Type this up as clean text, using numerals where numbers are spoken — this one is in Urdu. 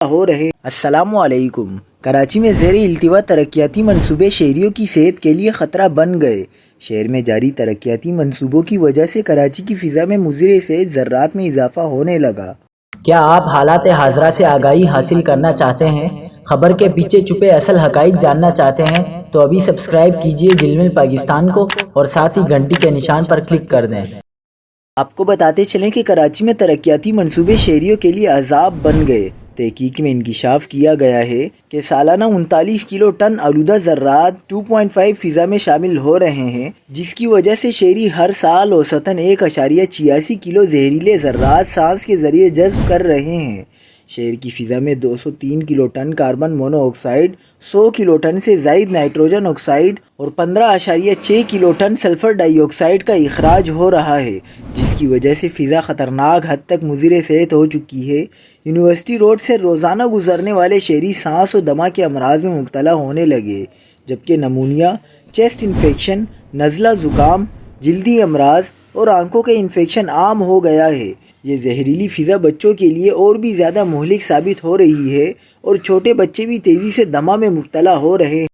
ہو رہے۔ السلام علیکم۔ کراچی میں زیر التوا ترقیاتی منصوبے شہریوں کی صحت کے لیے خطرہ بن گئے۔ شہر میں جاری ترقیاتی منصوبوں کی وجہ سے کراچی کی فضا میں مضر صحت ذرات میں اضافہ ہونے لگا۔ کیا آپ حالات حاضرہ سے آگاہی حاصل کرنا چاہتے ہیں؟ خبر کے پیچھے چھپے اصل حقائق جاننا چاہتے ہیں تو ابھی سبسکرائب کیجئے جلمل پاکستان کو اور ساتھ ہی گھنٹی کے نشان پر کلک کر دیں۔ آپ کو بتاتے چلیں کہ کراچی میں ترقیاتی منصوبے شہریوں کے لیے عذاب بن گئے۔ تحقیق میں انکشاف کیا گیا ہے کہ سالانہ 39 کلو ٹن آلودہ ذرات 2.5 فضا میں شامل ہو رہے ہیں، جس کی وجہ سے شہری ہر سال اوسطاً 1.86 کلو زہریلے ذرات سانس کے ذریعے جذب کر رہے ہیں۔ شہر کی فضا میں 203 کلو ٹن کاربن مونو آکسائیڈ، 100 کلو ٹن سے زائد نائٹروجن آکسائیڈ اور 15.6 کلو ٹن سلفر ڈائی آکسائیڈ کا اخراج ہو رہا ہے، جس کی وجہ سے فضا خطرناک حد تک مضر صحت ہو چکی ہے۔ یونیورسٹی روڈ سے روزانہ گزرنے والے شہری سانس و دمہ کے امراض میں مبتلا ہونے لگے، جبکہ نمونیا، چیسٹ انفیکشن، نزلہ زکام، جلدی امراض اور آنکھوں کے انفیکشن عام ہو گیا ہے۔ یہ زہریلی فضا بچوں کے لیے اور بھی زیادہ مہلک ثابت ہو رہی ہے اور چھوٹے بچے بھی تیزی سے دمہ میں مبتلا ہو رہے ہیں۔